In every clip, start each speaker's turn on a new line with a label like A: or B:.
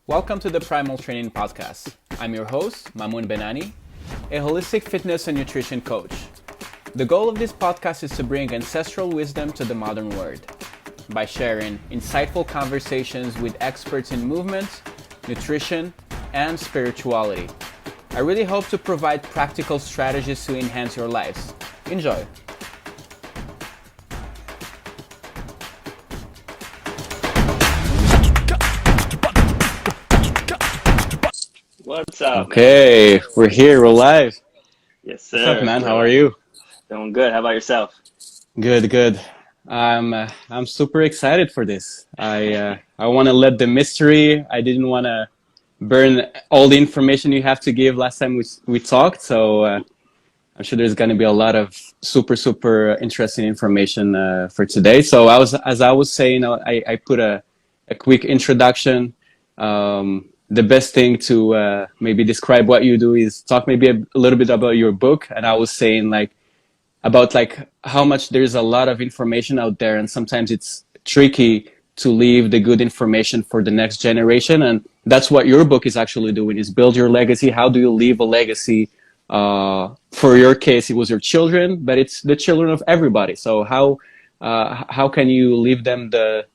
A: Welcome to the Primal Training Podcast. I'm your host, Mamoun Bennani, a holistic fitness and nutrition coach. The goal of this podcast is to bring ancestral wisdom to the modern world by sharing insightful conversations with experts in movement, nutrition, and spirituality. I really hope to provide practical strategies to enhance your lives. Enjoy.
B: What's up,
A: Okay,
B: man?
A: we're here, we're live.
B: Yes,
A: What's up,
B: sir.
A: man? How are you?
B: Doing good. How about yourself?
A: Good, good. I'm super excited for this. I want to let the mystery. I didn't want to burn all the information you have to give last time we talked. So I'm sure there's going to be a lot of super interesting information for today. So as I was saying, I put a quick introduction. The best thing to maybe describe what you do is talk maybe a little bit about your book. And I was saying about how much there's a lot of information out there, and sometimes it's tricky to leave the good information for the next generation. And that's what your book is actually doing, is build your legacy. How do you leave a legacy? For your case, it was your children, but it's the children of everybody. So how can you leave them the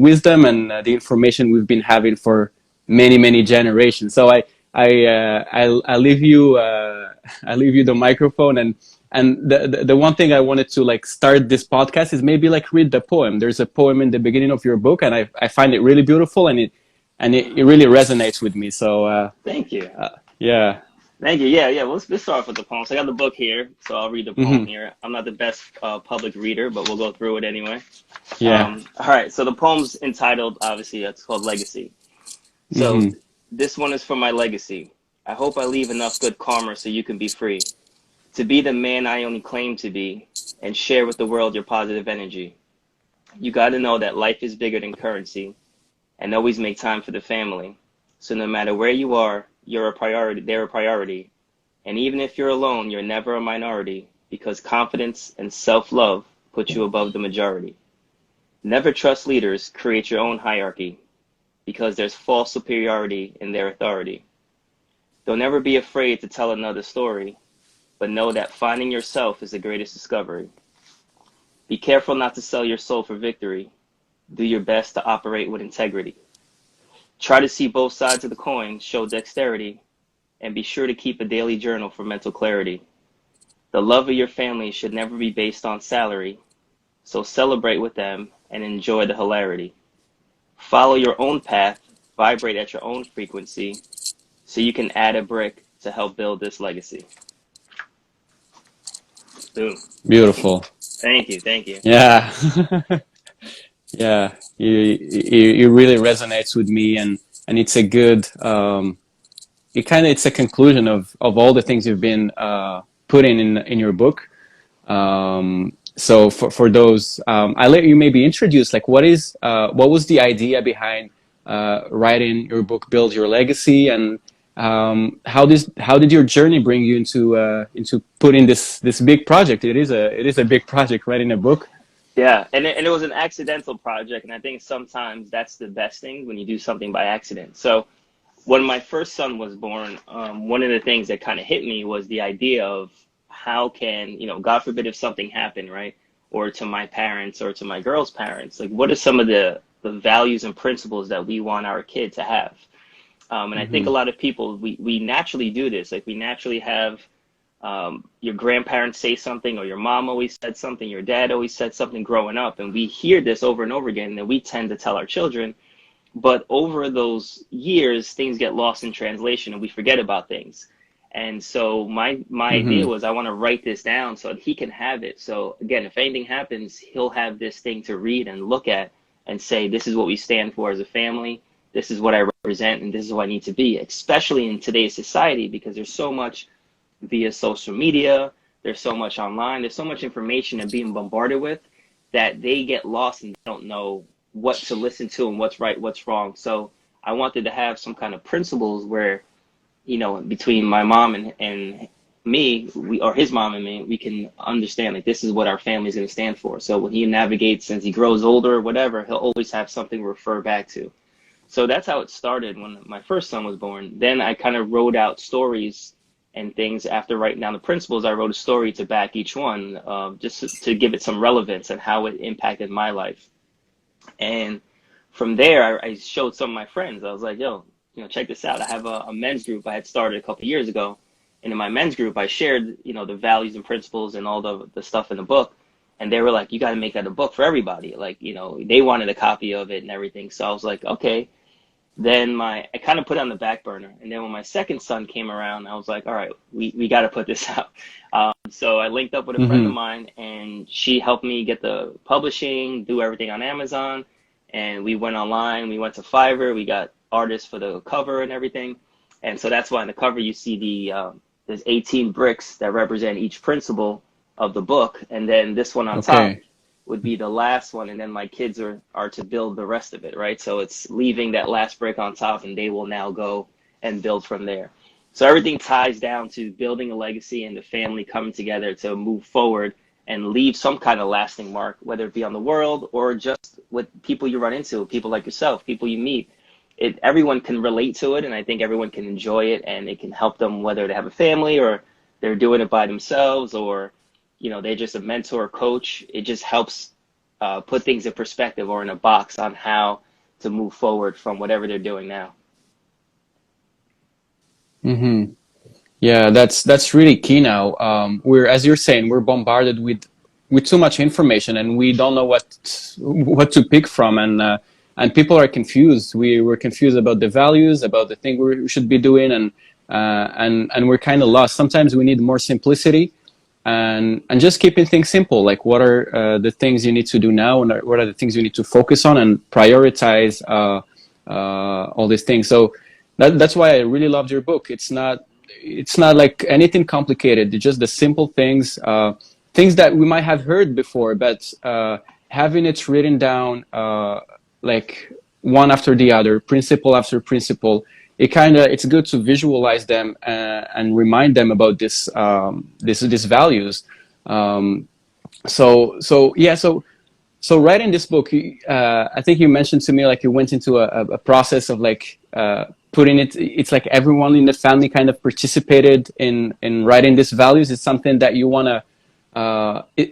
A: wisdom and the information we've been having for many generations? So I leave you I leave you the microphone, and the one thing I wanted to start this podcast is maybe read the poem. There's a poem in the beginning of your book, and I find it really beautiful, and it really resonates with me. So
B: Thank you.
A: yeah.
B: Thank you. Yeah. Well, let's start off with the poem. So I got the book here, so I'll read the poem
A: Hmm.
B: here. I'm not the best public reader, but we'll go through it anyway.
A: Yeah.
B: All right. So the poem's entitled, obviously, it's called Legacy. So
A: Hmm.
B: this one is for my legacy. I hope I leave enough good karma so you can be free to be the man I only claim to be and share with the world your positive energy. You got to know that life is bigger than currency and always make time for the family. So no matter where you are, you're a priority, they're a priority. And even if you're alone, you're never a minority because confidence and self-love put you above the majority. Never trust leaders, create your own hierarchy because there's false superiority in their authority. Don't ever be afraid to tell another story, but know that finding yourself is the greatest discovery. Be careful not to sell your soul for victory. Do your best to operate with integrity. Try to see both sides of the coin, show dexterity, and be sure to keep a daily journal for mental clarity. The love of your family should never be based on salary, so celebrate with them and enjoy the hilarity. Follow your own path, vibrate at your own frequency, so you can add a brick to help build this legacy. Boom.
A: Beautiful.
B: Thank you.
A: Yeah. Yeah, you really resonates with me, and it's a good it's a conclusion of all the things you've been putting in your book. So for those, I let you maybe introduce what was the idea behind writing your book, Build Your Legacy, and how did your journey bring you into putting this big project? It is a big project, writing a book.
B: Yeah, and it was an accidental project, and I think sometimes that's the best thing when you do something by accident. So when my first son was born, one of the things that kind of hit me was the idea of how can, God forbid if something happened, right? Or to my parents or to my girl's parents, what are some of the values and principles that we want our kid to have? And I think a lot of people, we naturally do this. We naturally have your grandparents say something, or your mom always said something, your dad always said something growing up, and we hear this over and over again, and we tend to tell our children. But over those years, things get lost in translation, and we forget about things. And so my idea was I want to write this down so that he can have it. So again, if anything happens, he'll have this thing to read and look at and say, this is what we stand for as a family. This is what I represent, and this is what I need to be, especially in today's society, because there's so much via social media, there's so much online, there's so much information and being bombarded with that they get lost and don't know what to listen to and what's right, what's wrong. So I wanted to have some kind of principles where, between my mom and me, or his mom and me, we can understand this is what our family is going to stand for. So when he navigates as he grows older or whatever, he'll always have something to refer back to. So that's how it started when my first son was born. Then I kind of wrote out stories and things after writing down the principles. I wrote a story to back each one, just to give it some relevance and how it impacted my life. And from there, I showed some of my friends. I was like, yo, check this out. I have a men's group I had started a couple of years ago. And in my men's group, I shared, the values and principles and all the stuff in the book. And they were like, you got to make that a book for everybody. Like, they wanted a copy of it and everything. So I was like, okay. Then I kind of put it on the back burner. And then when my second son came around, I was like, all right, we got to put this out. So I linked up with a friend of mine, and she helped me get the publishing, do everything on Amazon. And we went online, we went to Fiverr, we got artists for the cover and everything. And so that's why on the cover you see there's 18 bricks that represent each principle of the book. And then this one on top would be the last one, and then my kids are to build the rest of it, right? So it's leaving that last brick on top, and they will now go and build from there. So everything ties down to building a legacy and the family coming together to move forward and leave some kind of lasting mark, whether it be on the world or just with people you run into, people like yourself, people you meet. Everyone can relate to it, and I think everyone can enjoy it, and it can help them whether they have a family or they're doing it by themselves, or they're just a mentor or coach. It just helps put things in perspective or in a box on how to move forward from whatever they're doing now.
A: Mm-hmm. Yeah, that's really key now. As you're saying, we're bombarded with too much information, and we don't know what to pick from, and people are confused. We're confused about the values, about the thing we should be doing, and we're kind of lost. Sometimes we need more simplicity, and just keeping things simple. Like, what are the things you need to do now, and what are the things you need to focus on and prioritize all these things. So that's why I really loved your book. It's not like anything complicated. It's just the simple things, things that we might have heard before, but having it written down, like one after the other, principle after principle, it's good to visualize them and remind them about these values. So writing this book, I think you mentioned to me, like, you went into a process of like putting it's like everyone in the family kind of participated in writing these values. It's something that you want to,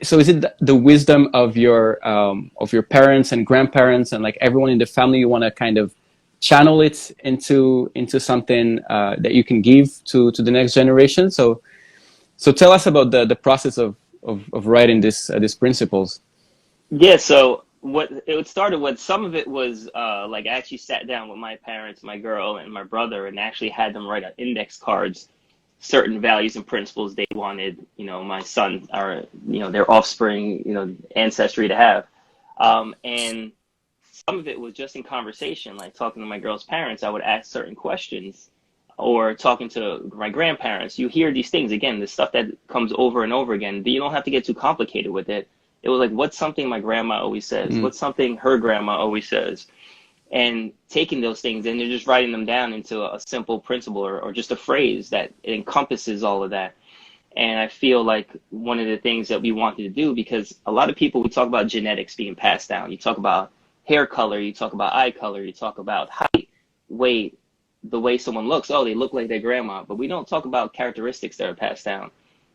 A: so is it the wisdom of your parents and grandparents and like everyone in the family, you want to kind of channel it into something that you can give to the next generation? So tell us about the process of writing these principles.
B: Yeah, so what it started with, some of it was like I actually sat down with my parents, my girl, and my brother, and actually had them write on index cards certain values and principles they wanted, my son or their offspring, ancestry to have. And some of it was just in conversation, like talking to my girl's parents. I would ask certain questions, or talking to my grandparents. You hear these things again, the stuff that comes over and over again, but you don't have to get too complicated with it. It was like, what's something my grandma always says? What's something her grandma always says? And taking those things and you're just writing them down into a simple principle, or just a phrase that encompasses all of that. And I feel like one of the things that we wanted to do, because a lot of people, we talk about genetics being passed down. You talk about hair color, you talk about eye color, you talk about height, weight, the way someone looks. Oh, they look like their grandma. But we don't talk about characteristics that are passed down.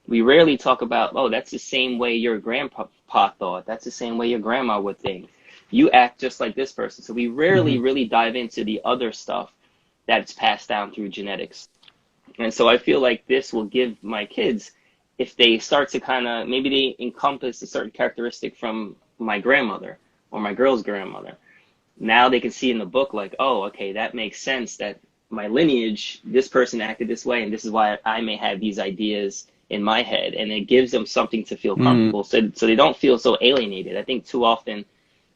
B: We rarely talk about, oh, that's the same way your grandpa thought. That's the same way your grandma would think. You act just like this person. So we rarely really dive into the other stuff that's passed down through genetics. And so I feel like this will give my kids, if they start to kind of, maybe they encompass a certain characteristic from my grandmother or my girl's grandmother. Now they can see in the book, like, oh, okay, that makes sense, that my lineage, this person acted this way, and this is why I may have these ideas in my head. And it gives them something to feel comfortable, so they don't feel so alienated. I think too often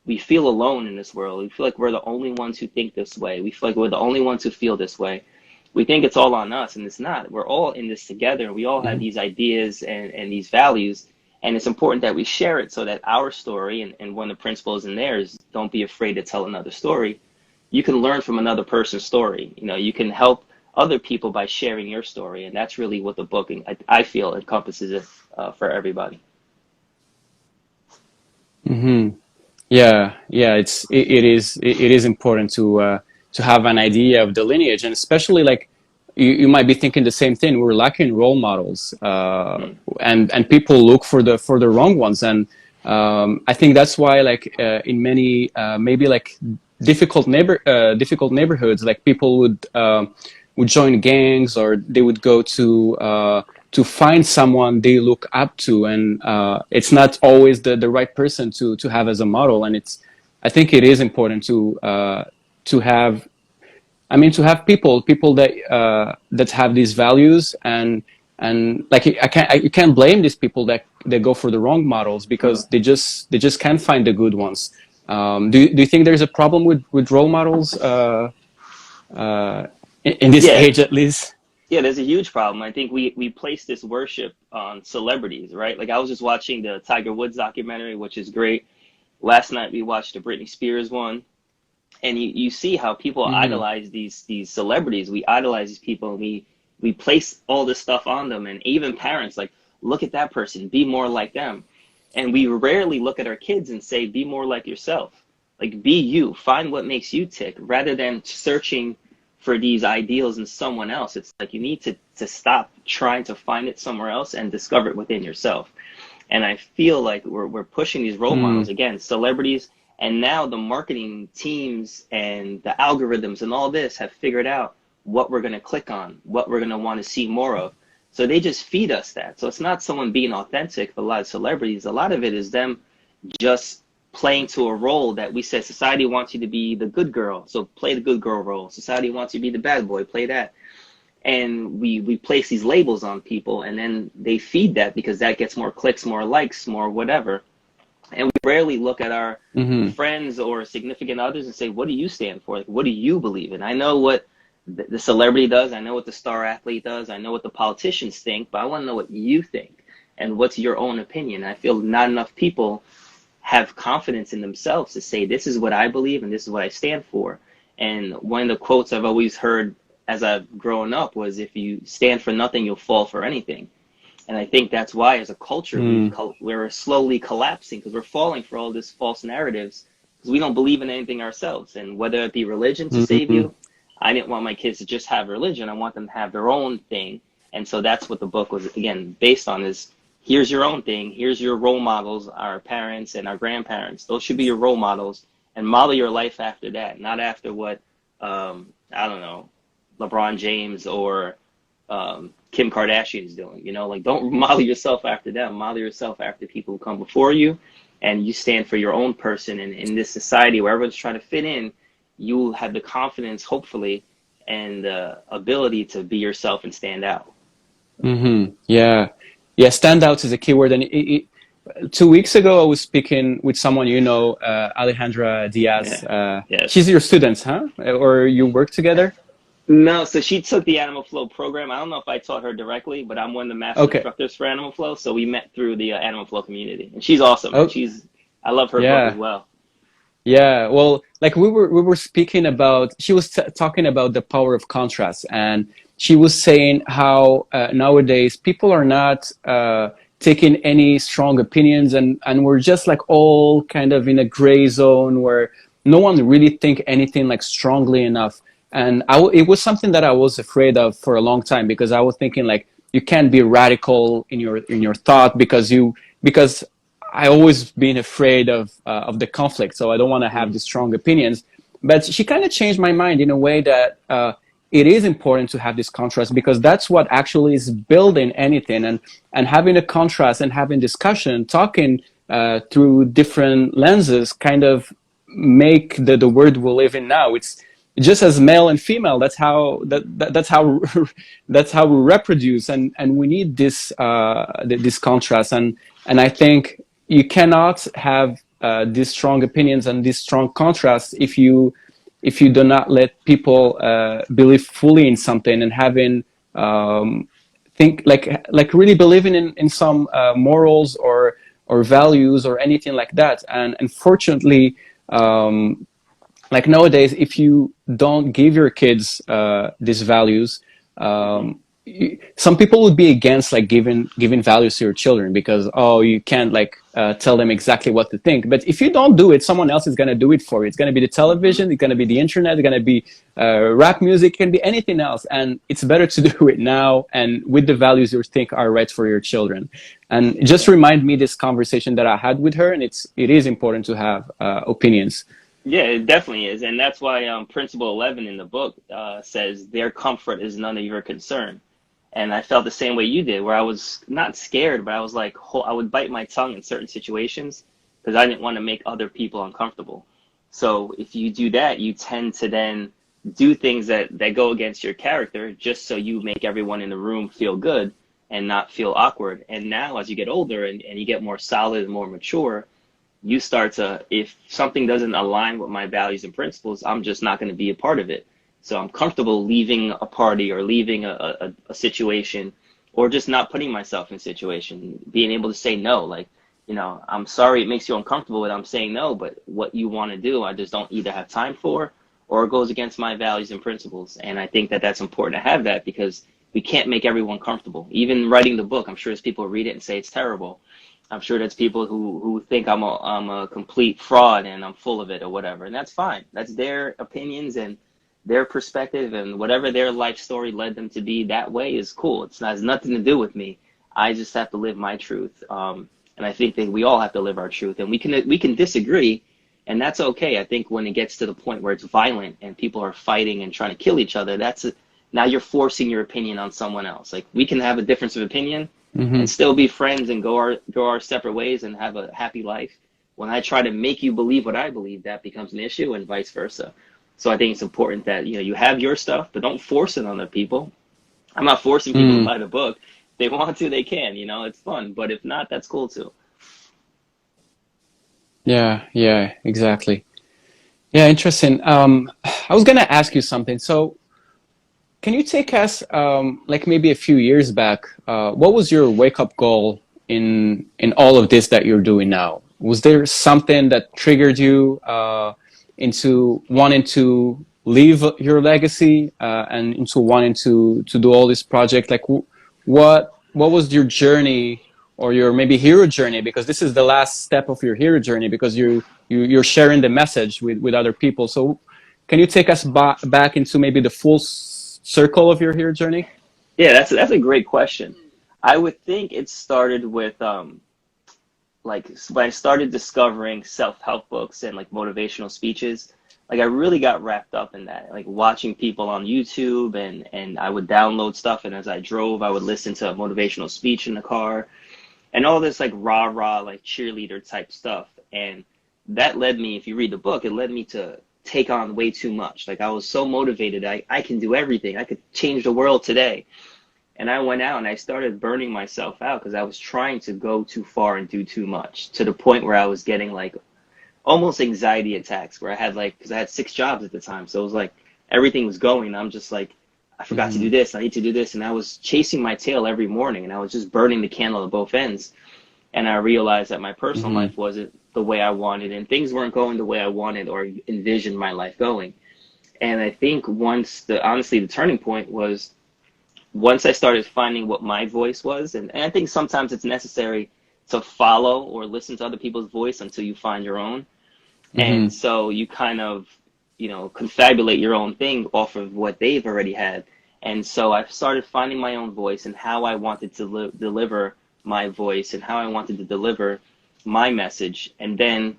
B: we feel alone in this world. We feel like we're the only ones who think this way. We feel like we're the only ones who feel this way. We think it's all on us, and it's not. We're all in this together. We all have these ideas and these values, and it's important that we share it, so that our story, and one of the principles in there is, don't be afraid to tell another story. You can learn from another person's story. You can help other people by sharing your story, and that's really what the book, I feel, encompasses it for everybody.
A: Yeah, it is important to have an idea of the lineage. And especially like you might be thinking the same thing. We're lacking role models, and people look for the wrong ones. And I think that's why like in many maybe like difficult neighborhoods, like people would join gangs, or they would go to find someone they look up to, and it's not always the right person to have as a model. And I think it is important to have, I mean, to have people that have these values, and like you can't blame these people that go for the wrong models, because they just can't find the good ones. Do you think there's a problem with role models in this
B: Yeah.
A: age, at least?
B: Yeah, there's a huge problem. I think we place this worship on celebrities, right? Like I was just watching the Tiger Woods documentary, which is great. Last night we watched the Britney Spears one, and you see how people
A: Hmm.
B: idolize these celebrities. We idolize these people, and we place all this stuff on them, and even parents like, look at that person, be more like them. And we rarely look at our kids and say, be more like yourself. Like be you, find what makes you tick, rather than searching for these ideals in someone else. It's like you need to stop trying to find it somewhere else and discover it within yourself. And I feel like we're pushing these role models, again, celebrities, and now the marketing teams and the algorithms and all this have figured out what we're going to click on, what we're going to want to see more of. So they just feed us that. So it's not someone being authentic. A lot of celebrities, a lot of it is them just playing to a role that we said society wants you to be the good girl. So play the good girl role. Society wants you to be the bad boy. Play that. And we place these labels on people, and then they feed that because that gets more clicks, more likes, more whatever. And we rarely look at our
A: Hmm.
B: friends or significant others and say, what do you stand for? Like, what do you believe in? I know what the celebrity does. I know what the star athlete does. I know what the politicians think, but I want to know what you think and what's your own opinion. I feel not enough people have confidence in themselves to say, this is what I believe and this is what I stand for. And one of the quotes I've always heard as I've grown up was, if you stand for nothing, you'll fall for anything. And I think that's why, as a culture, we're slowly collapsing, because we're falling for all these false narratives, because we don't believe in anything ourselves. And whether it be religion to save
A: Hmm.
B: you, I didn't want my kids to just have religion. I want them to have their own thing. And so that's what the book was, again, based on, is here's your own thing. Here's your role models, our parents and our grandparents. Those should be your role models, and model your life after that, not after what, I don't know, LeBron James or Kim Kardashian is doing. You know, like, don't model yourself after them. Model yourself after people who come before you, and you stand for your own person. And in this society where everyone's trying to fit in, you will have the confidence, hopefully, and the ability to be yourself and stand out.
A: Yeah, yeah. Standout is a keyword. And 2 weeks ago, I was speaking with someone, Alejandra Diaz.
B: Yeah. Yes.
A: She's your student, huh? Or you work together?
B: No, so she took the Animal Flow program. I don't know if I taught her directly, but I'm one of the master
A: Okay.
B: instructors for Animal Flow. So we met through the Animal Flow community, and she's awesome. And
A: Oh,
B: I love her book as
A: yeah.
B: well.
A: Yeah, well, like we were speaking about, she was talking about the power of contrast, and she was saying how nowadays people are not taking any strong opinions, and we're just like all kind of in a gray zone where no one really think anything like strongly enough. And it was something that I was afraid of for a long time, because I was thinking like you can't be radical in your thought, because I always been afraid of the conflict, so I don't want to have
B: Mm.
A: these strong opinions. But she kind of changed my mind in a way that it is important to have this contrast, because that's what actually is building anything. And having a contrast and having discussion, talking through different lenses, kind of make the world we live in now. It's just as male and female. That's how that's how we reproduce, and we need this contrast. And I think you cannot have these strong opinions and these strong contrasts if you do not let people believe fully in something, and having think like really believing in some morals or values or anything like that. And unfortunately, like nowadays, if you don't give your kids these values,
B: Hmm.
A: some people would be against like giving values to your children, because, oh, you can't like tell them exactly what to think. But if you don't do it, someone else is going to do it for you. It's going to be the television, it's going to be the internet, it's going to be rap music, it can be anything else. And it's better to do it now and with the values you think are right for your children. And it just remind me this conversation that I had with her, and it is important to have opinions.
B: Yeah, it definitely is. And that's why Principle 11 in the book says their comfort is none of your concern. And I felt the same way you did, where I was not scared, but I was like, I would bite my tongue in certain situations because I didn't want to make other people uncomfortable. So if you do that, you tend to then do things that go against your character just so you make everyone in the room feel good and not feel awkward. And now as you get older and you get more solid and more mature, you start to, if something doesn't align with my values and principles, I'm just not going to be a part of it. So I'm comfortable leaving a party or leaving a situation, or just not putting myself in a situation, being able to say no. Like, I'm sorry it makes you uncomfortable that I'm saying no, but what you want to do, I just don't either have time for, or it goes against my values and principles. And I think that that's important to have that, because we can't make everyone comfortable. Even writing the book, I'm sure there's people who read it and say it's terrible. I'm sure there's people who think I'm a complete fraud and I'm full of it or whatever. And that's fine. That's their opinions and their perspective, and whatever their life story led them to be that way is cool. It has nothing to do with me. I just have to live my truth. And I think that we all have to live our truth, and we can disagree, and that's okay. I think when it gets to the point where it's violent and people are fighting and trying to kill each other, now you're forcing your opinion on someone else. Like, we can have a difference of opinion and still be friends and go our separate ways and have a happy life. When I try to make you believe what I believe, that becomes an issue, and vice versa. So I think it's important that, you have your stuff, but don't force it on other people. I'm not forcing people to buy the book. If they want to, they can, it's fun. But if not, that's cool too.
A: Yeah, exactly. Yeah, interesting. I was gonna ask you something. So can you take us, like maybe a few years back, what was your wake-up call in all of this that you're doing now? Was there something that triggered you into wanting to leave your legacy and into wanting to do all this project? Like, what was your journey, or your maybe hero journey? Because this is the last step of your hero journey, because you're sharing the message with other people. So can you take us back into maybe the full circle of your hero journey?
B: Yeah, that's a great question. I would think it started with like when I started discovering self-help books and like motivational speeches. Like, I really got wrapped up in that, like watching people on YouTube, and I would download stuff, and as I drove, I would listen to a motivational speech in the car, and all this like rah like cheerleader type stuff. And that led me, if you read the book, it led me to take on way too much. Like, I was so motivated, I can do everything, I could change the world today. And I went out and I started burning myself out because I was trying to go too far and do too much, to the point where I was getting like almost anxiety attacks, where I had because I had 6 jobs at the time. So it was like everything was going. I'm just like, I forgot to do this. I need to do this. And I was chasing my tail every morning, and I was just burning the candle at both ends. And I realized that my personal life wasn't the way I wanted, and things weren't going the way I wanted or envisioned my life going. And I think honestly, the turning point was once I started finding what my voice was. And I think sometimes it's necessary to follow or listen to other people's voice until you find your own. And so you kind of, confabulate your own thing off of what they've already had. And so I started finding my own voice and how I wanted to deliver my voice and how I wanted to deliver my message. And then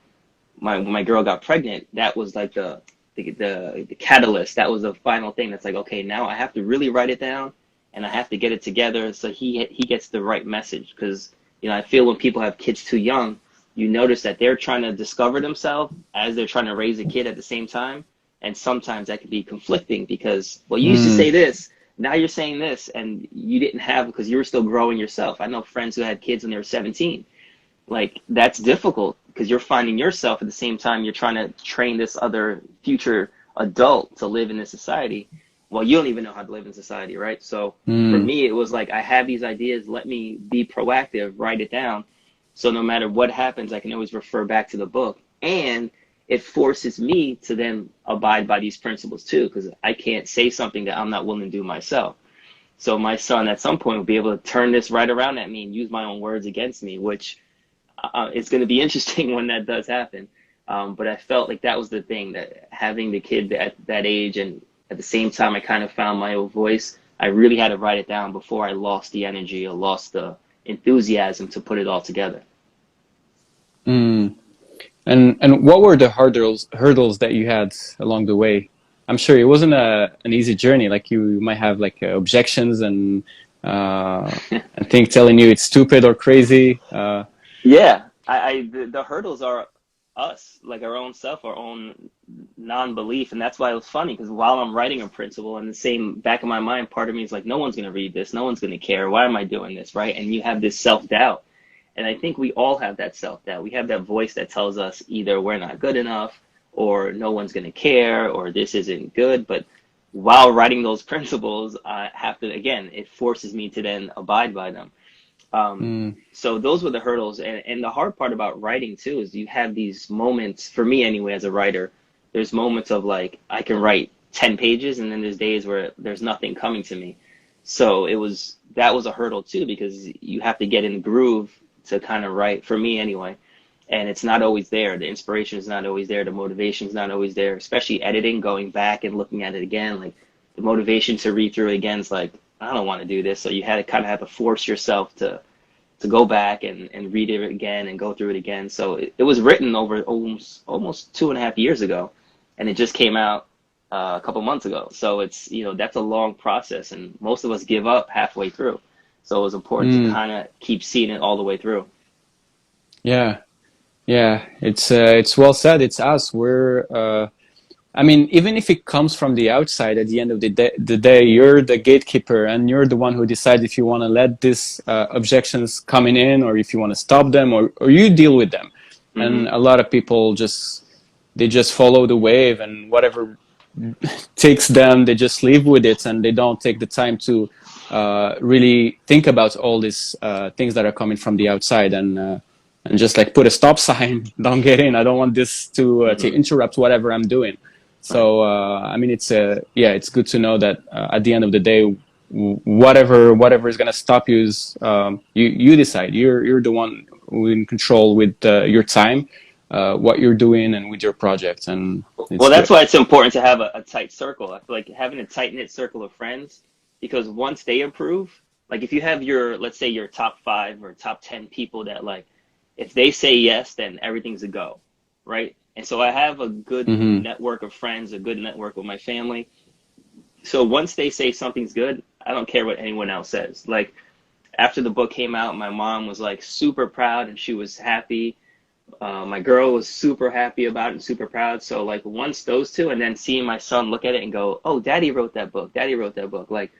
B: when my girl got pregnant, that was like the catalyst. That was the final thing. That's like, okay, now I have to really write it down, and I have to get it together so he gets the right message. Because, I feel when people have kids too young, you notice that they're trying to discover themselves as they're trying to raise a kid at the same time. And sometimes that can be conflicting because, well, you used to say this, now you're saying this, and you didn't have, because you were still growing yourself. I know friends who had kids when they were 17. Like, that's difficult because you're finding yourself at the same time you're trying to train this other future adult to live in this society. Well, you don't even know how to live in society, right? So for me, it was like, I have these ideas, let me be proactive, write it down. So no matter what happens, I can always refer back to the book. And it forces me to then abide by these principles too, because I can't say something that I'm not willing to do myself. So my son at some point will be able to turn this right around at me and use my own words against me, which it's going to be interesting when that does happen. But I felt like that was the thing, that having the kid at that age, and at the same time, I kind of found my own voice. I really had to write it down before I lost the energy or lost the enthusiasm to put it all together.
A: Mm. And what were the hurdles that you had along the way? I'm sure it wasn't an easy journey. Like you might have like objections and think telling you it's stupid or crazy.
B: Yeah, the hurdles are us, like our own self, our own non-belief. And that's why it was funny, because while I'm writing a principle, in the same back of my mind, part of me is like, no one's going to read this. No one's going to care. Why am I doing this? Right. And you have this self-doubt. And I think we all have that self-doubt. We have that voice that tells us either we're not good enough, or no one's going to care, or this isn't good. But while writing those principles, I have to, again, it forces me to then abide by them.
A: Mm,
B: So those were the hurdles. And the hard part about writing too is you have these moments, for me anyway, as a writer, there's moments of like, I can write 10 pages, and then there's days where there's nothing coming to me. So that was a hurdle too, because you have to get in the groove to kind of write, for me anyway. And it's not always there. The inspiration is not always there. The motivation is not always there, especially editing, going back and looking at it again. Like the motivation to read through it again is like, I don't want to do this. So you had to kind of have to force yourself to go back and read it again and go through it again. So it was written over almost 2.5 years ago, and it just came out a couple months ago. So it's, that's a long process, and most of us give up halfway through. So it was important to
A: mm,
B: kind of keep seeing it all the way through.
A: yeah, yeah. It's well said. It's us. I mean, even if it comes from the outside, at the end of the day, you're the gatekeeper, and you're the one who decides if you want to let these objections coming in, or if you want to stop them, or you deal with them. And
B: Hmm.
A: a lot of people they just follow the wave, and whatever takes them, they just live with it, and they don't take the time to really think about all these things that are coming from the outside, and just like put a stop sign. Don't get in. I don't want this to
B: Hmm.
A: interrupt whatever I'm doing.
B: Right.
A: So I mean, it's good to know that at the end of the day, whatever is gonna stop you is you decide. You're the one who in control with your time, what you're doing, and with your project, and it's
B: Well, that's
A: good.
B: why it's important to have a tight circle. I feel like having a tight knit circle of friends, because once they approve, like if you have let's say your top 5 or top 10 people that like, if they say yes, then everything's a go, right? And so I have a good
A: Hmm.
B: network of friends, a good network with my family. So once they say something's good, I don't care what anyone else says. Like after the book came out, my mom was like super proud and she was happy. My girl was super happy about it and super proud. So like once those two, and then seeing my son look at it and go, "Oh, Daddy wrote that book. Daddy wrote that book." Like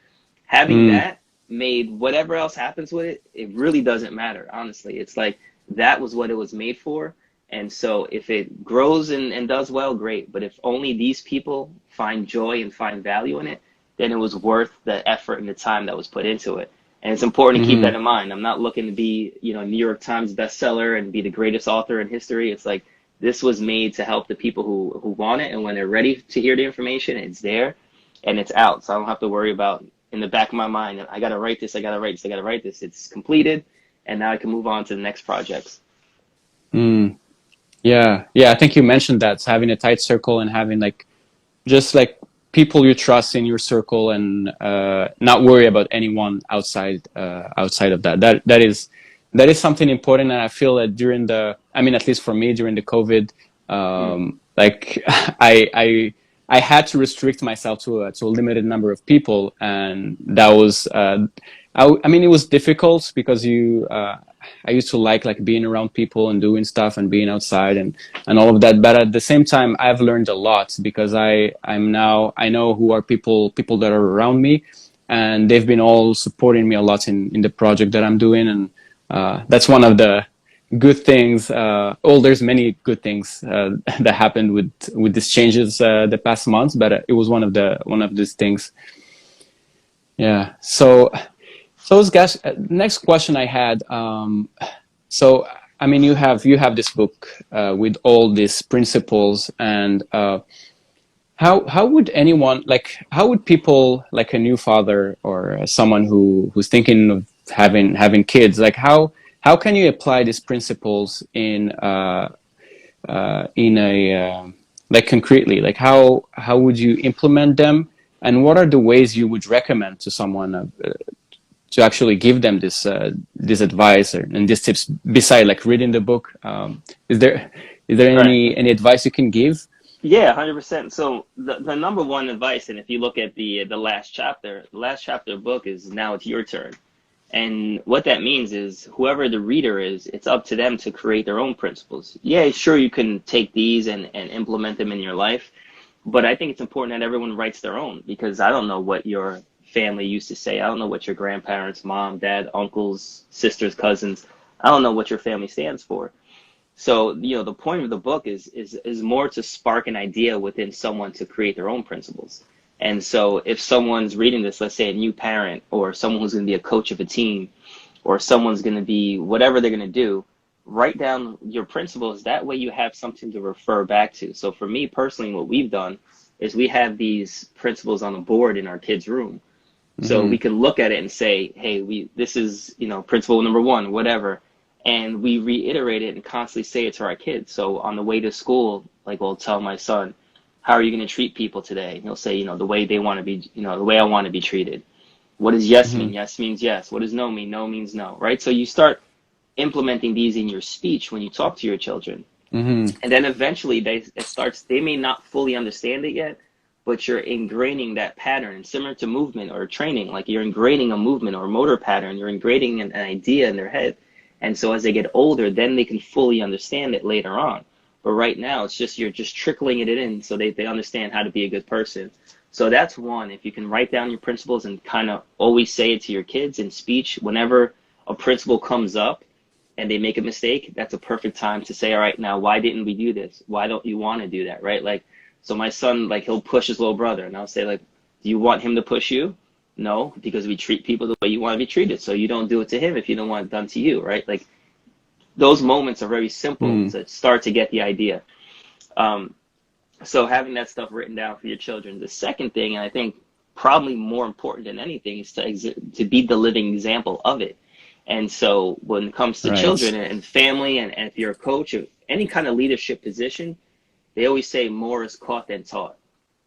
B: having
A: Mm,
B: that made whatever else happens with it, it really doesn't matter. Honestly, it's like that was what it was made for. And so if it grows and does well, great. But if only these people find joy and find value in it, then it was worth the effort and the time that was put into it. And it's important to keep that
A: hmm.
B: in mind. I'm not looking to be, New York Times bestseller and be the greatest author in history. It's like this was made to help the people who want it, and when they're ready to hear the information, it's there and it's out. So I don't have to worry about in the back of my mind, I gotta write this, I gotta write this, I gotta write this. It's completed, and now I can move on to the next projects.
A: Mm. Yeah, yeah. I think you mentioned that having a tight circle and having like just like people you trust in your circle, and not worry about anyone outside of that. That is something important, and I feel that I mean, at least for me during the COVID,
B: Mm.
A: like I had to restrict myself to a limited number of people, and that was I mean, it was difficult because I used to like being around people and doing stuff and being outside and all of that. But at the same time, I've learned a lot because I know who are people that are around me, and they've been all supporting me a lot in the project that I'm doing, and that's one of the good things. There's many good things that happened with these changes the past months, but it was one of these things. Yeah. So, guys, next question I had. So, I mean, you have this book with all these principles, and how would anyone like how would people like a new father or someone who's thinking of having kids, like how can you apply these principles in a like concretely, like how would you implement them, and what are the ways you would recommend to someone to actually give them this advice and these tips beside like reading the book? Is there
B: Right.
A: any advice you can give?
B: Yeah, 100%. So the number one advice, and if you look at the last chapter of the book is now it's your turn. And what that means is whoever the reader is, it's up to them to create their own principles. Yeah, sure, you can take these and implement them in your life, but I think it's important that everyone writes their own, because I don't know what your family used to say. I don't know what your grandparents, mom, dad, uncles, sisters, cousins, I don't know what your family stands for. So, the point of the book is more to spark an idea within someone to create their own principles. And so if someone's reading this, let's say a new parent or someone who's going to be a coach of a team or someone's going to be whatever they're going to do, write down your principles. That way you have something to refer back to. So for me personally, what we've done is we have these principles on a board in our kids' room. So we
A: Mm-hmm.
B: can look at it and say, hey, this is, principle number one, whatever. And we reiterate it and constantly say it to our kids. So on the way to school, like I'll tell my son, how are you going to treat people today? And he'll say, the way they want to be, the way I want to be treated. What does yes mean?
A: Mm-hmm.
B: Yes means yes. What does no mean? No means no, right? So you start implementing these in your speech when you talk to your children.
A: Mm-hmm.
B: And then eventually they may not fully understand it yet, but you're ingraining that pattern. And similar to movement or training, like you're ingraining a movement or a motor pattern, you're ingraining an idea in their head. And so as they get older, then they can fully understand it later on. But right now, it's just you're just trickling it in so they understand how to be a good person. So that's one. If you can write down your principles and kind of always say it to your kids in speech, whenever a principle comes up and they make a mistake, that's a perfect time to say, all right, now, why didn't we do this? Why don't you want to do that, right? Like, so my son, like, he'll push his little brother, and I'll say, like, do you want him to push you? No, because we treat people the way you want to be treated. So you don't do it to him if you don't want it done to you, right? Like, those moments are very simple
A: Mm.
B: to start to get the idea. Um, so having that stuff written down for your children. The second thing, and I think probably more important than anything, is to be the living example of it. And so when it comes to children
A: Right.
B: and family, and if you're a coach of any kind of leadership position, they always say more is caught than taught.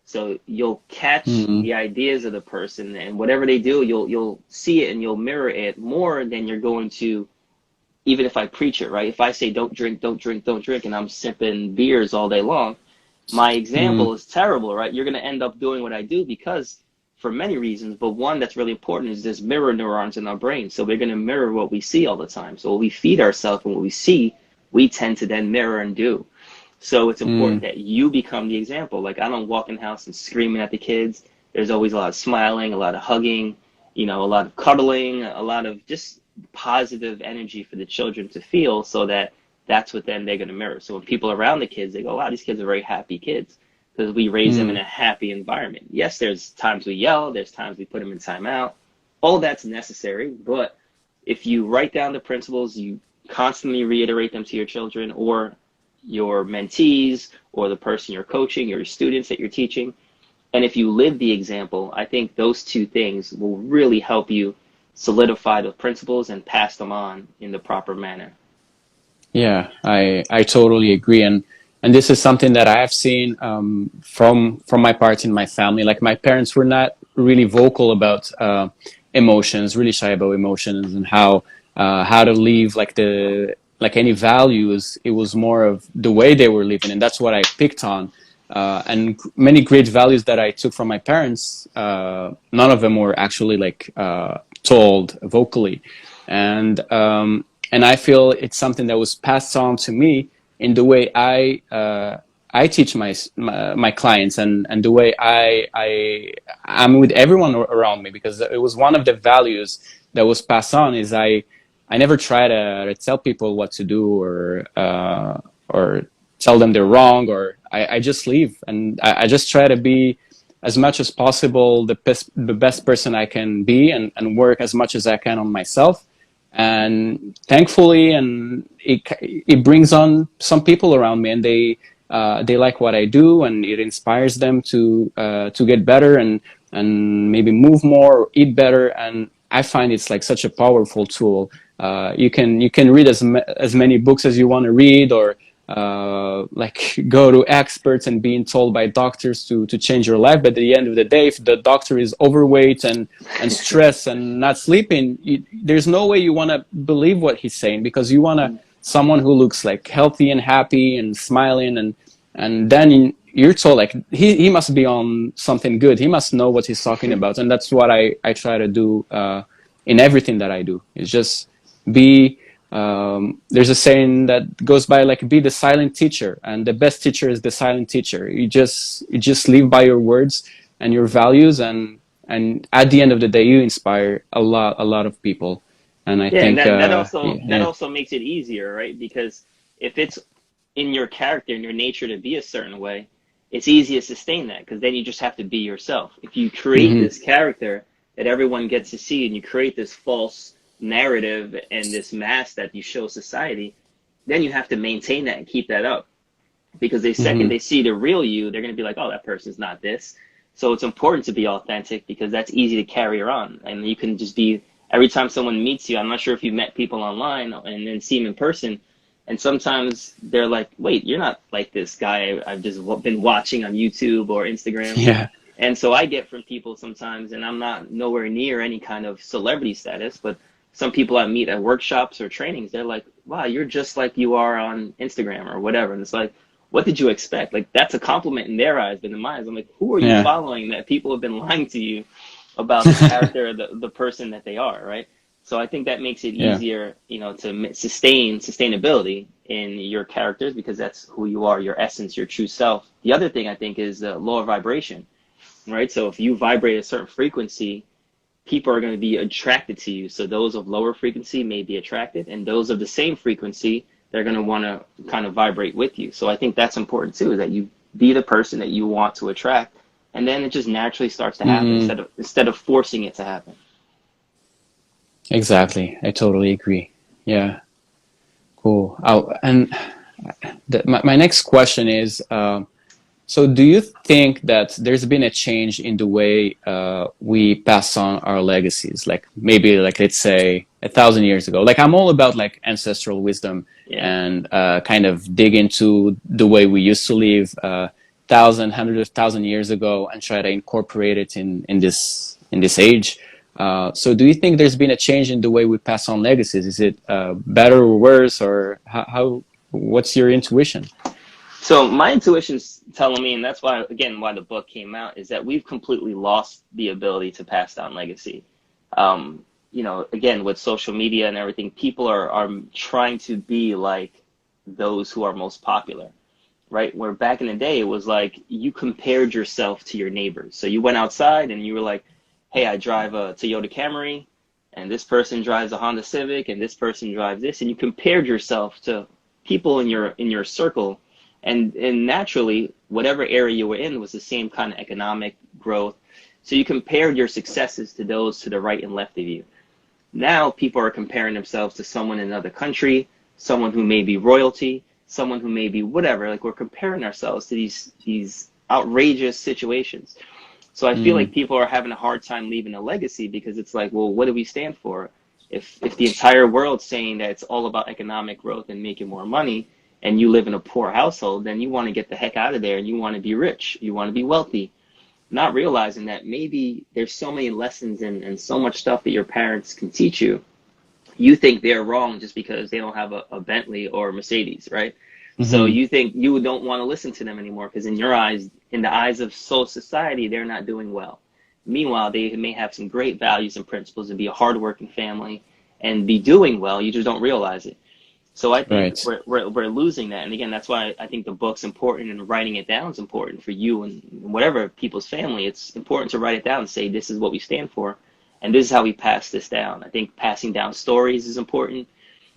B: So you'll catch
A: Mm.
B: the ideas of the person, and whatever they do, you'll see it and you'll mirror it more than you're going to. Even if I preach it, right? If I say don't drink, don't drink, don't drink, and I'm sipping beers all day long, my example
A: Mm.
B: is terrible, right? You're going to end up doing what I do because for many reasons, but one that's really important is there's mirror neurons in our brain. So we're going to mirror what we see all the time. So what we feed ourselves and what we see, we tend to then mirror and do. So it's important
A: Mm.
B: that you become the example. Like I don't walk in the house and screaming at the kids. There's always a lot of smiling, a lot of hugging, a lot of cuddling, a lot of just positive energy for the children to feel, so that's what then they're going to mirror. So when people are around the kids, they go, wow, these kids are very happy kids because we raise them in
A: Mm.
B: a happy environment. Yes, there's times we yell, there's times we put them in timeout. All that's necessary, but if you write down the principles, you constantly reiterate them to your children or your mentees or the person you're coaching or your students that you're teaching. And if you live the example, I think those two things will really help you solidify the principles and pass them on in the proper manner.
A: Yeah, I totally agree, and this is something that I have seen from my part in my family. Like my parents were not really vocal about emotions, really shy about emotions and how to live like any values. It was more of the way they were living, and that's what I picked on. And many great values that I took from my parents, none of them were actually like told vocally, and and I feel it's something that was passed on to me in the way I teach my clients, and the way I'm with everyone around me, because it was one of the values that was passed on. Is I never try to tell people what to do, or tell them they're wrong, or I just leave, and I just try to be as much as possible the best person I can be, and work as much as I can on myself. And thankfully, and it brings on some people around me, and they like what I do, and it inspires them to get better, and maybe move more or eat better. And I find it's like such a powerful tool. You can read as many books as you want to read, or like go to experts and being told by doctors to change your life. But at the end of the day, if the doctor is overweight and stressed and not sleeping, there's no way you want to believe what he's saying, because you want to someone who looks like healthy and happy and smiling, and then you're told like he must be on something good. He must know what he's talking about. And that's what I try to do in everything that I do. Is just be there's a saying that goes by like, be the silent teacher, and the best teacher is the silent teacher. You just live by your words and your values, and at the end of the day you inspire a lot of people. And I
B: Yeah, and
A: think
B: that
A: yeah.
B: also makes it easier, right? Because if it's in your character and your nature to be a certain way, it's easy to sustain that, because then you just have to be yourself. If you create
A: Hmm.
B: this character that everyone gets to see, and you create this false narrative and this mask that you show society, then you have to maintain that and keep that up. Because the second
A: Hmm.
B: they see the real you, they're going to be like, oh, that person's not this. So it's important to be authentic, because that's easy to carry on. And you can just be, every time someone meets you, I'm not sure if you've met people online and then see them in person. And sometimes they're like, wait, you're not like this guy I've just been watching on YouTube or Instagram.
A: Yeah.
B: And so I get from people sometimes, and I'm not nowhere near any kind of celebrity status, but some people I meet at workshops or trainings, they're like, wow, you're just like you are on Instagram or whatever. And it's like, what did you expect? Like, that's a compliment in their eyes, but in my eyes, I'm like, who are you
A: Yeah.
B: following that people have been lying to you about the character, the person that they are, right? So I think that makes it
A: Yeah.
B: easier, to sustain sustainability in your characters, because that's who you are, your essence, your true self. The other thing I think is the lower vibration, right? So if you vibrate a certain frequency, people are going to be attracted to you. So those of lower frequency may be attracted, and those of the same frequency, they're going to want to kind of vibrate with you. So I think that's important too, that you be the person that you want to attract, and then it just naturally starts to happen
A: Mm,
B: instead of forcing it to happen.
A: exactly. I totally agree. Yeah. Cool. And my next question is, so do you think that there's been a change in the way we pass on our legacies? Like maybe like, let's say 1,000 years ago. Like I'm all about like ancestral wisdom,
B: Yeah.
A: and kind of dig into the way we used to live thousand, hundred of thousand years ago, and try to incorporate it in this age. So do you think there's been a change in the way we pass on legacies? Is it better or worse, or how what's your intuition?
B: So my intuition's telling me, and that's why, again, why the book came out, is that we've completely lost the ability to pass down legacy. Again, with social media and everything, people are trying to be like those who are most popular, right? Where back in the day, it was like you compared yourself to your neighbors. So you went outside and you were like, hey, I drive a Toyota Camry, and this person drives a Honda Civic, and this person drives this, and you compared yourself to people in your circle, and naturally, whatever area you were in was the same kind of economic growth. So you compared your successes to those to the right and left of you. Now people are comparing themselves to someone in another country, someone who may be royalty, someone who may be whatever. Like, we're comparing ourselves to these outrageous situations. So I feel like
A: Mm,
B: people are having a hard time leaving a legacy, because it's like, well, what do we stand for? If the entire world's saying that it's all about economic growth and making more money, and you live in a poor household, then you want to get the heck out of there and you want to be rich, you want to be wealthy, not realizing that maybe there's so many lessons and so much stuff that your parents can teach you. You think they're wrong just because they don't have a Bentley or a Mercedes, right? So
A: hmm.
B: you think you don't want to listen to them anymore, because in your eyes, in the eyes of soul society, they're not doing well. Meanwhile, they may have some great values and principles and be a hardworking family and be doing well. You just don't realize it. So I think
A: Right.
B: we're losing that. And again, that's why I think the book's important, and writing it down is important for you and whatever people's family. It's important to write it down and say, this is what we stand for, and this is how we pass this down. I think passing down stories is important.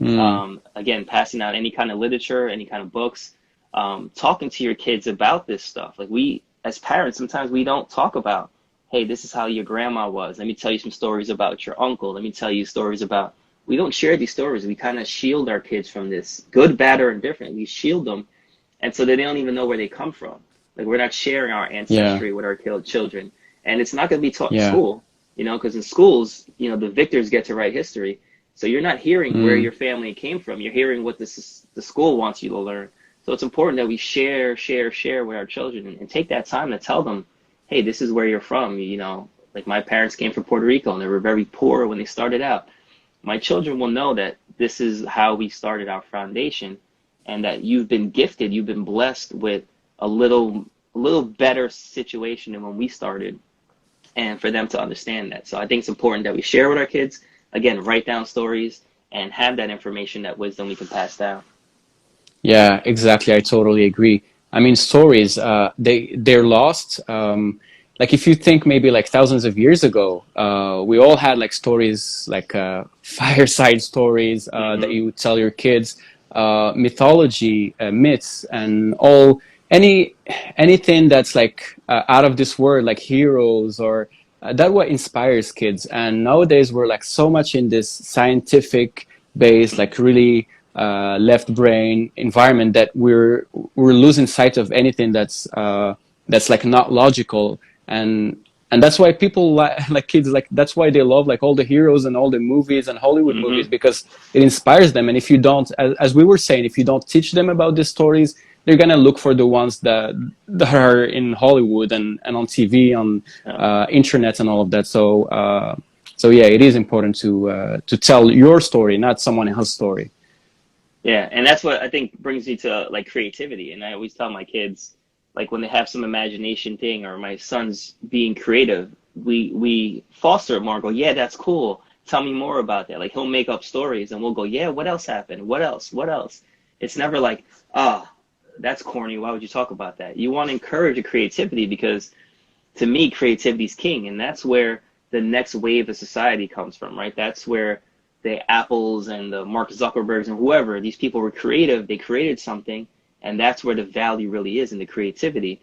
A: Mm,
B: Again, passing out any kind of literature, any kind of books, talking to your kids about this stuff. Like, we, as parents, sometimes we don't talk about, hey, this is how your grandma was. Let me tell you some stories about your uncle. Let me tell you stories about, we don't share these stories. We kind of shield our kids from this, good, bad, or indifferent. We shield them. And so they don't even know where they come from. Like, we're not sharing our
A: yeah.
B: ancestry with our children. And it's not going to be taught in
A: Yeah.
B: school. because in schools, the victors get to write history. So you're not hearing where your family came from. You're hearing what the school wants you to learn. So it's important that we share with our children and take that time to tell them, hey, this is where you're from. Like my parents came from Puerto Rico and they were very poor when they started out. My children will know that this is how we started our foundation, and that you've been gifted, you've been blessed with a little better situation than when we started, and for them to understand that. So I think it's important that we share with our kids, again, write down stories and have that information, that wisdom we can pass down.
A: Yeah, exactly. I totally agree. I mean, stories, they're lost. Like if you think maybe like thousands of years ago, we all had like stories, like fireside stories that
B: Mm-hmm.
A: you would tell your kids, mythology, myths, and anything that's like out of this world, like heroes or that what inspires kids. And nowadays we're like so much in this scientific base, like really left brain environment, that we're losing sight of anything that's like not logical. And that's why people like kids, like that's why they love like all the heroes and all the movies and Hollywood movies,
B: Mm-hmm.
A: because it inspires them. And if you don't, as we were saying, if you don't teach them about these stories, they're gonna look for the ones that are in Hollywood and on TV, on
B: Yeah.
A: internet and all of that. So yeah, it is important to tell your story, not someone else's story.
B: Yeah, and that's what I think brings me to like creativity. And I always tell my kids, like when they have some imagination thing, or my son's being creative, we foster it more and go, yeah, that's cool. Tell me more about that. Like he'll make up stories and we'll go, yeah, what else happened? What else? What else? It's never like, ah, that's corny. Why would you talk about that? You want to encourage the creativity, because to me, creativity is king, and that's where the next wave of society comes from, right? That's where the Apples and the Mark Zuckerbergs and whoever, these people were creative, they created something, and that's where the value really is in the creativity.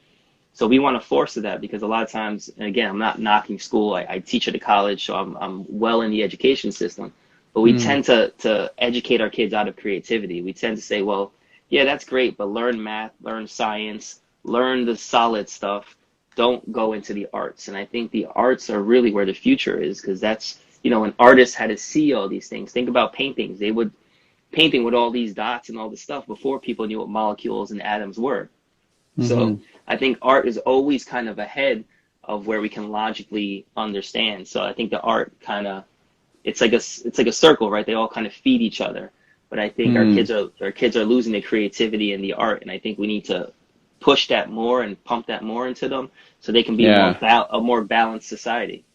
B: So we want to foster that, because a lot of times, and again, I'm not knocking school. I teach at a college, so I'm well in the education system. But we
A: Mm,
B: tend to educate our kids out of creativity. We tend to say, well, yeah, that's great, but learn math, learn science, learn the solid stuff. Don't go into the arts. And I think the arts are really where the future is, because that's, an artist had to see all these things. Think about paintings. They would painting with all these dots and all this stuff before people knew what molecules and atoms were. So
A: mhm.
B: I think art is always kind of ahead of where we can logically understand. So I think the art kind of, it's like a circle, right? They all kind of feed each other. But I think
A: Mm.
B: our kids are losing the creativity and the art, and I think we need to push that more and pump that more into them, so they can be
A: Yeah.
B: a more balanced society.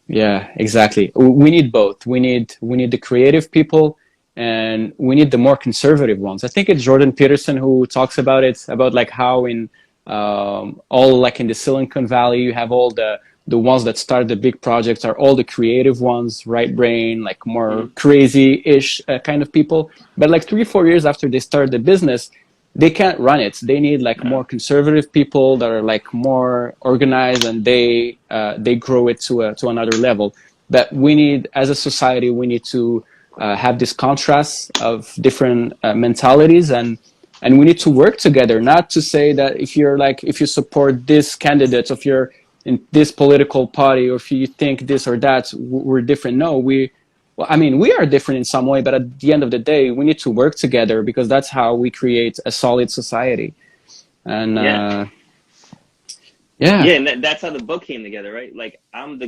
A: Yeah, exactly. We need both. We need the creative people, and we need the more conservative ones. I think it's Jordan Peterson who talks about it, about like how in all like in the Silicon Valley, you have all the ones that start the big projects are all the creative ones, right brain, like more
B: Mm,
A: crazy-ish kind of people. But like 3, 4 years after they start the business, they can't run it. They need like
B: no.
A: more conservative people that are like more organized, and they grow it to another level. But we need, as a society, we need to have this contrast of different mentalities, and we need to work together. Not to say that if you support this candidate, if you're in this political party, or if you think this or that, we're different. No, well, I mean, we are different in some way, but at the end of the day, we need to work together, because that's how we create a solid society. And
B: Yeah.
A: yeah,
B: Yeah, and that's how the book came together, right? Like I'm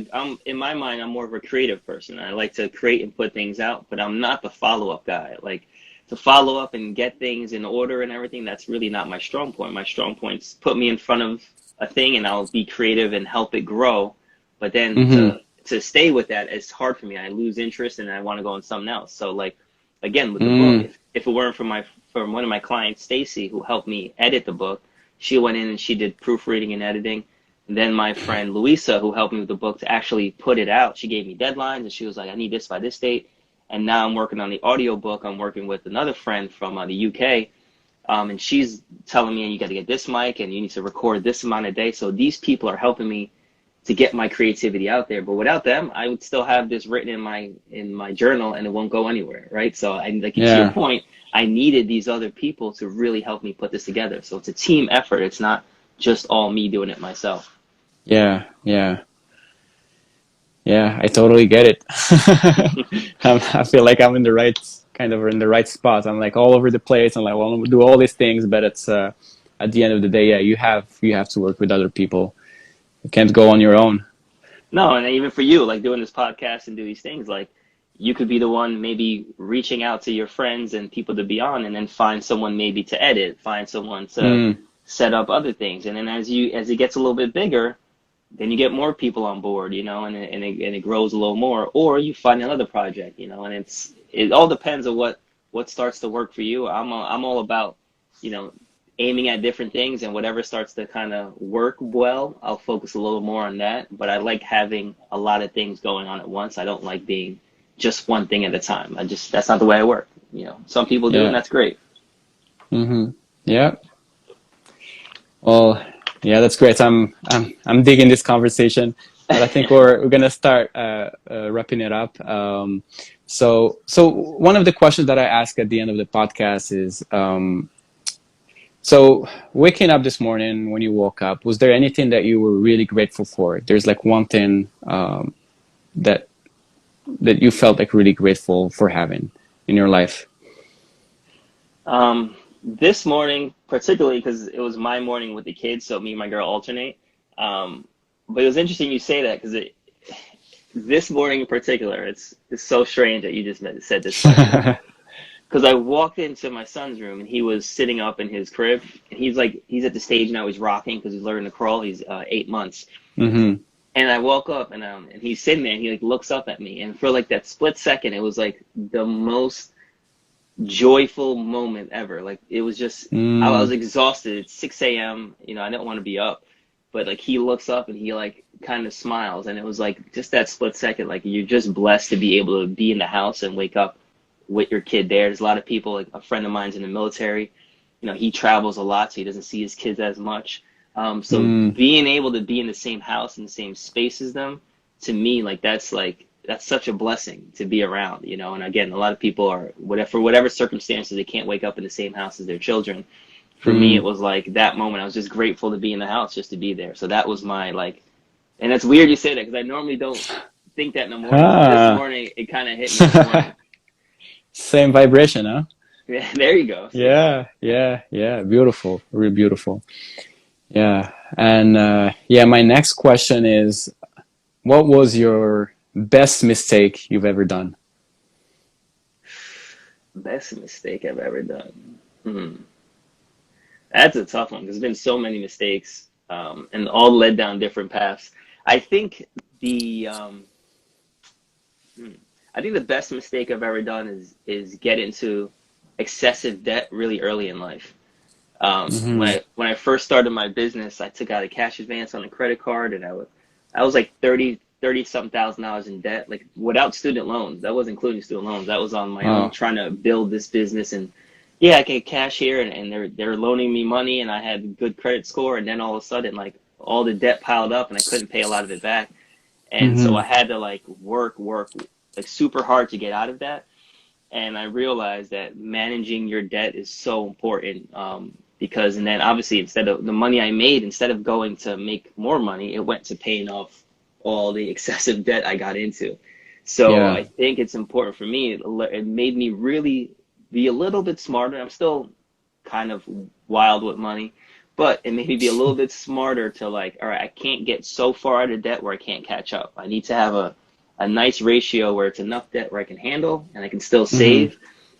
B: in my mind, I'm more of a creative person. I like to create and put things out, but I'm not the follow-up guy. Like to follow up and get things in order and everything, that's really not my strong point. My strong point's put me in front of a thing and I'll be creative and help it grow. But then
A: hmm
B: to stay with that, it's hard for me. I lose interest and I want to go on something else. So like again with the book,
A: mm,
B: if it weren't for my from one of my clients, Stacy, who helped me edit the book, she went in and she did proofreading and editing. And then my friend Louisa, who helped me with the book to actually put it out, she gave me deadlines and she was like, I need this by this date. And now I'm working on the audio book. I'm working with another friend from the UK. And she's telling me, you got to get this mic and you need to record this amount a day. So these people are helping me to get my creativity out there. But without them, I would still have this written in my journal and it won't go anywhere. Right. So I like to your
A: yeah,
B: point, I needed these other people to really help me put this together. So it's a team effort. It's not just all me doing it myself.
A: yeah, yeah. Yeah, I totally get it. I feel like I'm in the right kind of in the right spot. I'm like all over the place. I'm like, well, I'll do all these things, but it's at the end of the day, yeah, you have to work with other people. You can't go on your own.
B: No, and even for you, like doing this podcast and do these things, like you could be the one maybe reaching out to your friends and people to be on, and then find someone maybe to edit, find someone to
A: Mm,
B: set up other things, and then as it gets a little bit bigger, then you get more people on board, and it grows a little more, or you find another project, and it all depends on what starts to work for you. I'm all about, you know, aiming at different things, and whatever starts to kind of work well, I'll focus a little more on that. But I like having a lot of things going on at once. I don't like being just one thing at a time. That's not the way I work. Some people do, and
A: yeah.
B: that's great.
A: Mm-hmm. Yeah. Well, yeah, that's great. I'm digging this conversation, but I think we're gonna start wrapping it up. So one of the questions that I ask at the end of the podcast is, so waking up this morning when you woke up, was there anything that you were really grateful for? There's like one thing that you felt like really grateful for having in your life.
B: This morning, particularly because it was my morning with the kids, so me and my girl alternate. Um, but it was interesting you say that because this morning in particular, it's so strange that you just said this question. Because I walked into my son's room and he was sitting up in his crib, and he's at the stage now he's rocking because he's learning to crawl. He's 8 months,
A: Mm-hmm.
B: and I woke up and he's sitting there and he like looks up at me, and for like that split second, it was like the most joyful moment ever. Like it was just, I was
A: Mm,
B: exhausted. It's 6 a.m. I didn't want to be up, but like he looks up and he like kind of smiles, and it was like just that split second. Like you're just blessed to be able to be in the house and wake up with your kid there. There's a lot of people, like a friend of mine's in the military. He travels a lot, so he doesn't see his kids as much. So
A: mm,
B: being able to be in the same house in the same space as them, to me, that's such a blessing to be around. And again, a lot of people are whatever for whatever circumstances they can't wake up in the same house as their children. For me, it
A: mm.
B: was like that moment. I was just grateful to be in the house, just to be there. So that was my like, and it's weird you say that because I normally don't think that in the morning, but this
A: Ah.
B: morning it kind of hit me this morning.
A: Same vibration, huh?
B: Yeah, there you go. See?
A: Yeah, yeah, yeah. Beautiful, really beautiful. Yeah. And yeah, my next question is, what was your best mistake you've ever done?
B: Best mistake I've ever done. Hmm. That's a tough one because there's been so many mistakes, and all led down different paths. I think the hmm, I think the best mistake I've ever done is get into excessive debt really early in life. When
A: Hmm.
B: I first started my business, I took out a cash advance on a credit card, and I was like 30 something thousand dollars in debt, like without student loans. That was including student loans. That was on my own
A: Oh.
B: trying to build this business. And yeah, I get cash here, and they're loaning me money, and I had a good credit score, and then all of a sudden, like all the debt piled up, and I couldn't pay a lot of it back. And so I
A: Hmm.
B: had to like work like super hard to get out of that. And I realized that managing your debt is so important, because, and then obviously instead of the money I made, instead of going to make more money, it went to paying off all the excessive debt I got into. So
A: Yeah.
B: I think it's important for me. It made me really be a little bit smarter. I'm still kind of wild with money, but it made me be a little bit smarter to like, all right, I can't get so far out of debt where I can't catch up. I need to have a nice ratio where it's enough debt where I can handle and I can still
A: Hmm.
B: save.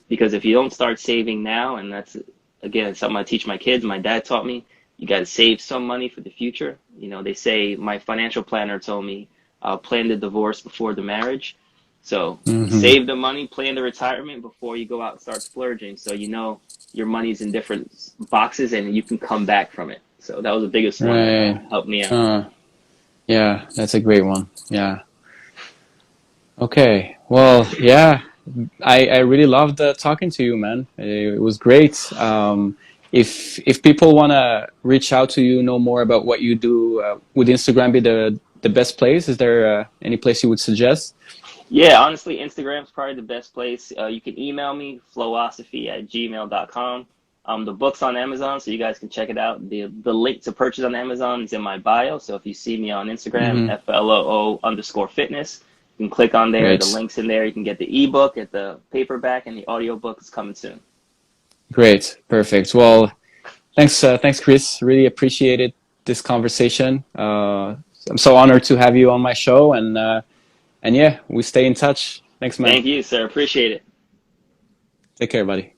B: Because if you don't start saving now, and that's again it's something I teach my kids, my dad taught me, you got to save some money for the future. They say my financial planner told me, plan the divorce before the marriage. So
A: Hmm.
B: save the money, plan the retirement before you go out and start splurging. So your money's in different boxes and you can come back from it. So that was the biggest one that
A: Right.
B: helped me out.
A: Uh, yeah, that's a great one. Yeah. Okay. Well, yeah, I really loved talking to you, man. It was great. If people want to reach out to you, know more about what you do, would Instagram be the best place? Is there any place you would suggest?
B: Yeah, honestly, Instagram's probably the best place. You can email me, flowosophy@gmail.com. The book's on Amazon, so you guys can check it out. The link to purchase on Amazon is in my bio. So if you see me on Instagram,
A: Mm-hmm.
B: FLOO_fitness, you can click on there. The
A: Great.
B: link's in there. You can get the ebook, get the paperback, and the audiobook is coming soon.
A: Great. Perfect. Well, thanks, Chris. Really appreciated this conversation. I'm so honored to have you on my show, and yeah, we stay in touch. Thanks, man.
B: Thank you, sir. Appreciate it.
A: Take care, buddy.